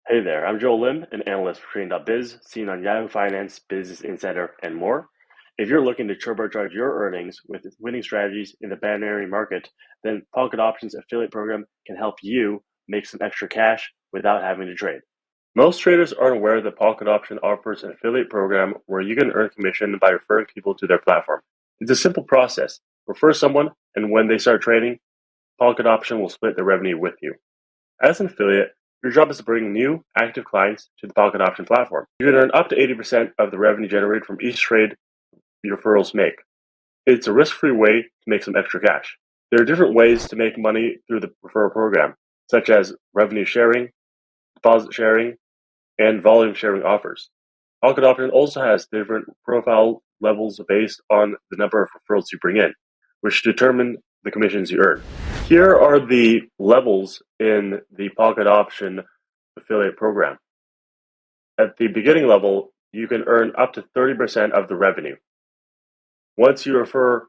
Hey there, I'm Joel Lim, an analyst for Trading.Biz, seen on Yahoo Finance, Business Insider, and more. If you're looking to turbocharge your earnings with winning strategies in the binary market, then Pocket Options affiliate program can help you make some extra cash without having to trade. Most traders aren't aware that Pocket Option offers an affiliate program where you can earn commission by referring people to their platform. It's a simple process. Refer someone, and when they start trading, Pocket Option will split the revenue with you. As an affiliate, your job is to bring new, active clients to the Pocket Option platform. You can earn up to 80% of the revenue generated from each trade your referrals make. It's a risk-free way to make some extra cash. There are different ways to make money through the referral program, such as revenue sharing, deposit sharing, and volume sharing offers. Pocket Option also has different profile levels based on the number of referrals you bring in, which determine the commissions you earn. Here are the levels in the Pocket Option affiliate program. At the beginning level, you can earn up to 30% of the revenue. Once you refer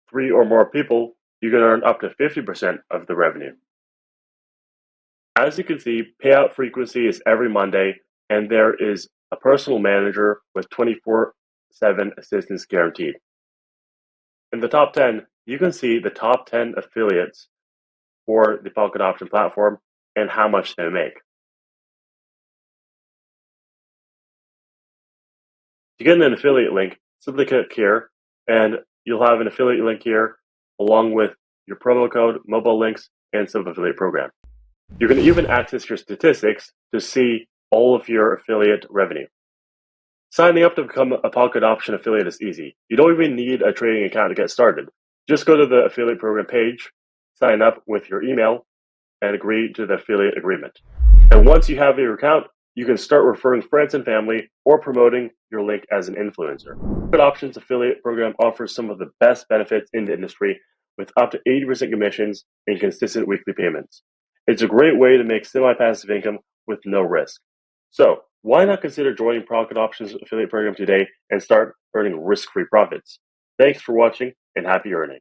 3 or more people, you can earn up to 50% of the revenue. As you can see, payout frequency is every Monday, and there is a personal manager with 24/7 assistance guaranteed. In the top 10, you can see the top 10 affiliates for the Pocket Option platform and how much they make. To get an affiliate link, simply click here, and you'll have an affiliate link here along with your promo code, mobile links, and sub-affiliate program. You can even access your statistics to see all of your affiliate revenue. Signing up to become a Pocket Option affiliate is easy. You don't even need a trading account to get started. Just go to the affiliate program page, sign up with your email, and agree to the affiliate agreement. And once you have your account, you can start referring friends and family or promoting your link as an influencer. Pocket Options affiliate program offers some of the best benefits in the industry with up to 80% commissions and consistent weekly payments. It's a great way to make semi-passive income with no risk. So why not consider joining Pocket Options affiliate program today and start earning risk-free profits? Thanks for watching and happy earning.